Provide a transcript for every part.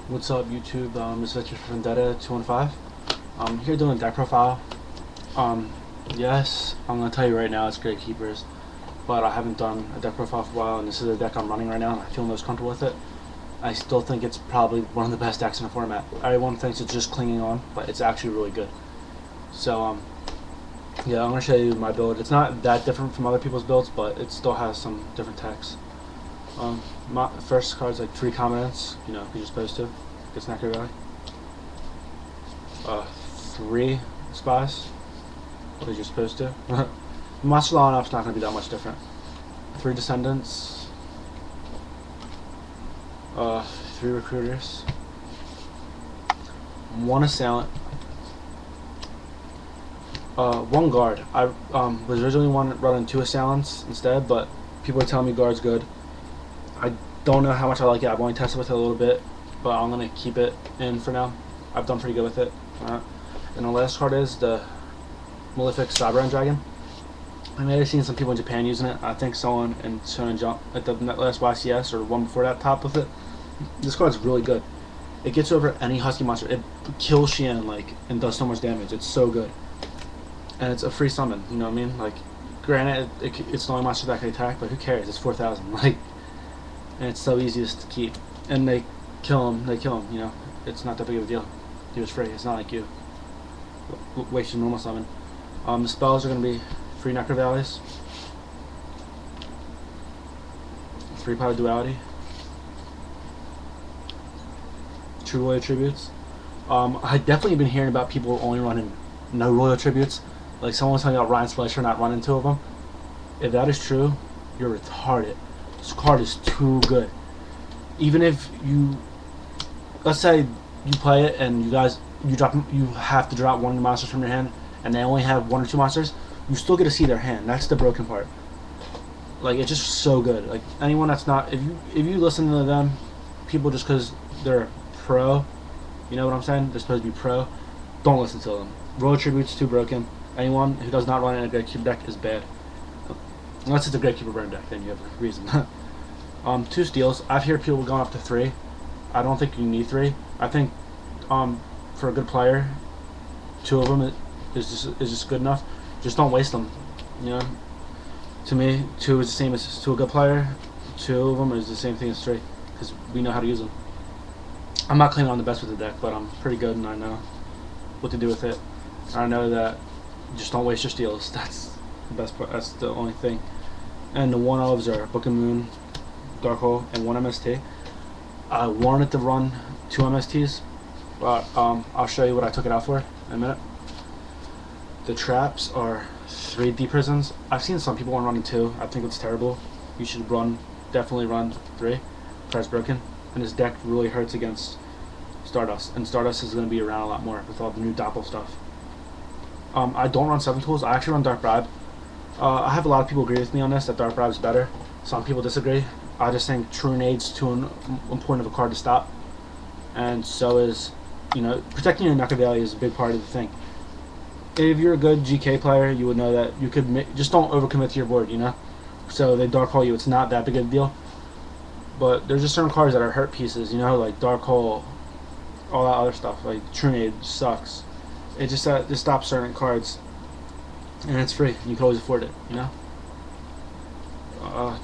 What's up, YouTube? This is Victor from Vendetta 215. I'm here doing a deck profile. Yes, I'm gonna tell you right now, it's great keepers, but I haven't done a deck profile for a while, and this is the deck I'm running right now, and I feel most comfortable with it. I still think it's probably one of the best decks in the format. Everyone thinks it's just clinging on, but it's actually really good. So, yeah, I'm gonna show you my build. It's not that different from other people's builds, but it still has some different techs. My first card's like 3 comments, you know, you're supposed to. Gets Necker Valley. 3 spies, what you're supposed to. Monster Law Up's not going to be that much different. 3 descendants. 3 recruiters. 1 assailant. 1 guard. I was originally running 2 assailants instead, but people are telling me guard's good. I don't know how much I like it. I've only tested with it a little bit, but I'm going to keep it in for now. I've done pretty good with it. And the last card is the Malefic Cyber Dragon. I may have seen some people in Japan using it. I think someone in Shonen Jump at the last YCS or one before that top with it. This card's really good. It gets over any Husky monster. It kills Xian and does so much damage. It's so good. And it's a free summon, you know what I mean? Like, granted, it's the only monster that can attack, but who cares? It's 4,000. And it's so easiest to keep. And they kill him, you know. It's not that big of a deal. He was free. It's not like you waste your normal summon. The spells are going to be 3 Necker Valleys, 3 Power Duality, 2 Royal Tributes. I definitely been hearing about people only running no Royal Tributes. Like someone was talking about Ryan Splasher not running 2 of them. If that is true, you're retarded. This card is too good. Even if you, let's say you play it and you have to drop 1 of the monsters from your hand, and they only have 1 or 2 monsters, you still get to see their hand. That's the broken part. Like, it's just so good. Like, anyone that's not, if you listen to them, people just because they're pro, you know what I'm saying? They're supposed to be pro. Don't listen to them. Royal Tribute's too broken. Anyone who does not run in a Great Keeper deck is bad. Unless it's a Great Keeper burn deck, then you have a reason. 2 steals. I've heard people going up to 3. I don't think you need 3. I think for a good player, 2 of them is just good enough. Just don't waste them. You know, to me, 2 is the same as to a good player. 2 of them is the same thing as 3 because we know how to use them. I'm not claiming I'm the best with the deck, but I'm pretty good and I know what to do with it. I know that just don't waste your steals. That's the best part. That's the only thing. And the 1-ofs are Book of Moon, Dark Hole, and 1 MST. I wanted to run 2 MSTs, but I'll show you what I took it out for in a minute. The traps are 3 deep prisons. I've seen some people running 2. I think it's terrible. You should definitely run 3. Price broken. And this deck really hurts against Stardust, and Stardust is going to be around a lot more with all the new Doppel stuff. I don't run 7 tools. I actually run Dark Bribe. I have a lot of people agree with me on this, that Dark Bribe is better. Some people disagree. I just think True Nade's too important of a card to stop, and so is, you know, protecting your Necker Valley is a big part of the thing. If you're a good GK player, you would know that you could just don't overcommit to your board, you know. So they Dark Hole you. It's not that big of a deal. But there's just certain cards that are hurt pieces, you know, like Dark Hole, all that other stuff. Like True Nade sucks. It just stops certain cards, and it's free. You can always afford it, you know.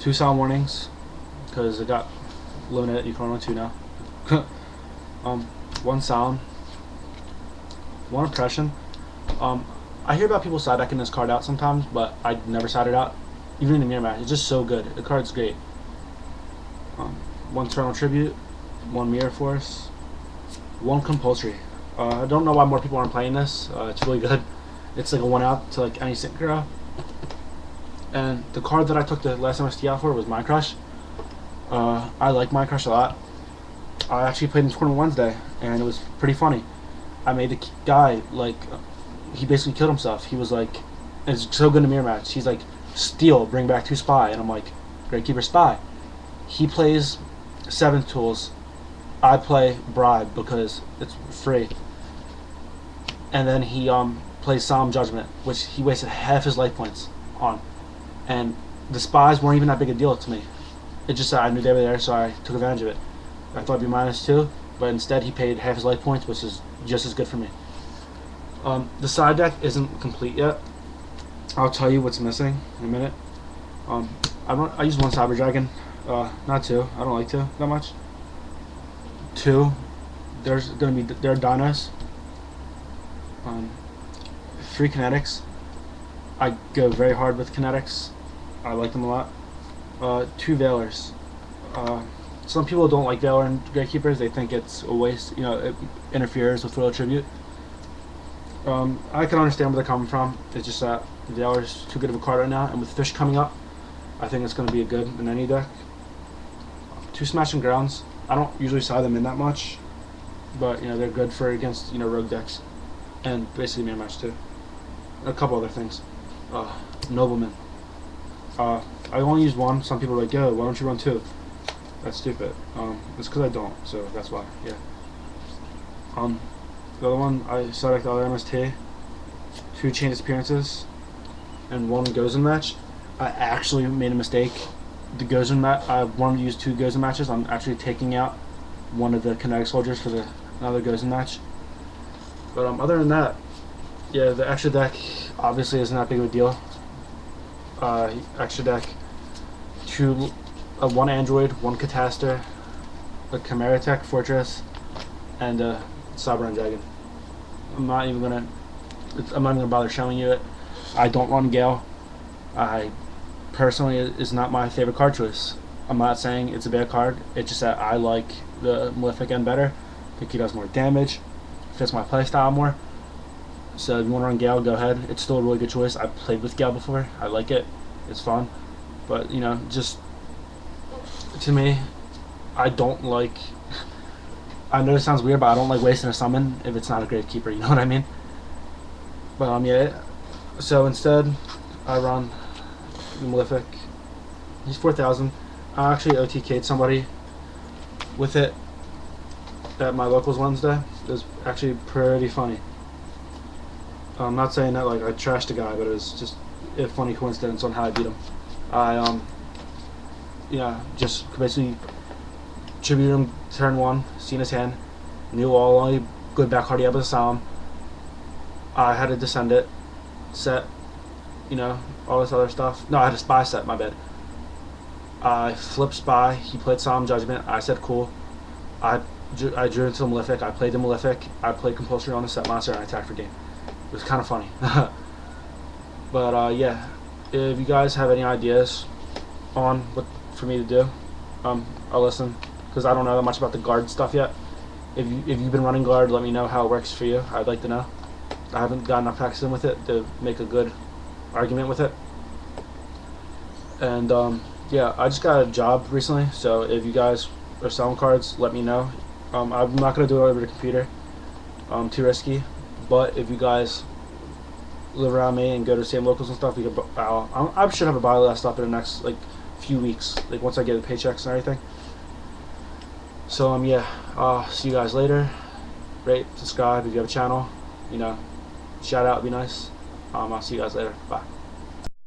2 sound warnings, because it got limited. You can run 2 now. 1 sound, 1 impression. I hear about people side decking this card out sometimes, but I never side it out. Even in the mirror match, it's just so good. The card's great. 1 Eternal Tribute, 1 Mirror Force, 1 Compulsory. I don't know why more people aren't playing this. It's really good. It's like a 1 out to like any synchro. And the card that I took the last MST out for was Mind Crush. I like Mind Crush a lot. I actually played in Tournament Wednesday, and it was pretty funny. I made the guy, he basically killed himself. He was like, it's so good in a mirror match. He's like, steal, bring back 2 spy. And I'm like, Great Keeper spy. He plays 7 tools. I play Bribe because it's free. And then he plays Solemn Judgment, which he wasted half his life points on. And the spies weren't even that big a deal to me. It just I knew they were there, so I took advantage of it. I thought it'd be -2. but instead he paid half his life points, which is just as good for me. The side deck isn't complete yet. I'll tell you what's missing in a minute. I use one Cyber Dragon, not two. I don't like two that much. Two, there are dinos. 3 kinetics. I go very hard with kinetics. I like them a lot. 2 Veilers. Some people don't like Valor and Gatekeepers. They think it's a waste. You know, it interferes with Royal Tribute. I can understand where they're coming from. It's just that Valor's too good of a card right now, and with Fish coming up, I think it's going to be a good in any deck. 2 Smashing Grounds. I don't usually side them in that much, but you know they're good for against rogue decks, and basically mirror match too. A couple other things. Nobleman. I only use 1. Some people are like, yo, why don't you run 2? That's stupid. It's because I don't, so that's why. Yeah. The other one, I select the other MST, 2 Chain Disappearances, and 1 Gozen match. I actually made a mistake. The Gozen match, I wanted to use 2 Gozen matches. I'm actually taking out one of the Kinetic Soldiers for another Gozen match. But other than that, yeah, the extra deck obviously isn't that big of a deal. Extra deck, 1 Android, 1 Catastor, a Chimera Tech Fortress, and a Cyber Dragon. I'm not even gonna bother showing you it. I don't run Gale. I personally is not my favorite card choice. I'm not saying it's a bad card. It's just that I like the Malefic End better. I think he does more damage, fits my playstyle more. So if you want to run Gale, go ahead. It's still a really good choice. I've played with Gale before. I like it. It's fun. But you know, just to me, I don't like. I know it sounds weird, but I don't like wasting a summon if it's not a Gravekeeper. You know what I mean? But yeah. So instead, I run Malefic. He's 4,000. I actually OTK'd somebody with it at my locals Wednesday. It was actually pretty funny. I'm not saying that like I trashed the guy, but it was just a funny coincidence on how I beat him. I yeah, just basically tributed him turn 1, seen his hand, knew all only good back card he had was Asylum. I had to descend it, set, you know, all this other stuff. No, I had a spy set, my bad. I flipped spy, he played Solemn Judgment, I said cool. I drew into the Malefic, I played the Malefic, I played Compulsory on the set monster, and I attacked for game. It was kind of funny. But yeah, if you guys have any ideas on what for me to do, I'll listen, because I don't know that much about the guard stuff yet. If you've been running guard, let me know how it works for you. I'd like to know. I haven't gotten enough practice in with it to make a good argument with it. And yeah, I just got a job recently, so if you guys are selling cards, let me know. I'm not gonna do it over the computer. Too risky. But if you guys live around me and go to the same locals and stuff, we could. I should have a buy list up in the next like few weeks, like once I get the paychecks and everything. So yeah, see you guys later. Rate, subscribe if you have a channel. You know, shout out would be nice. I'll see you guys later. Bye.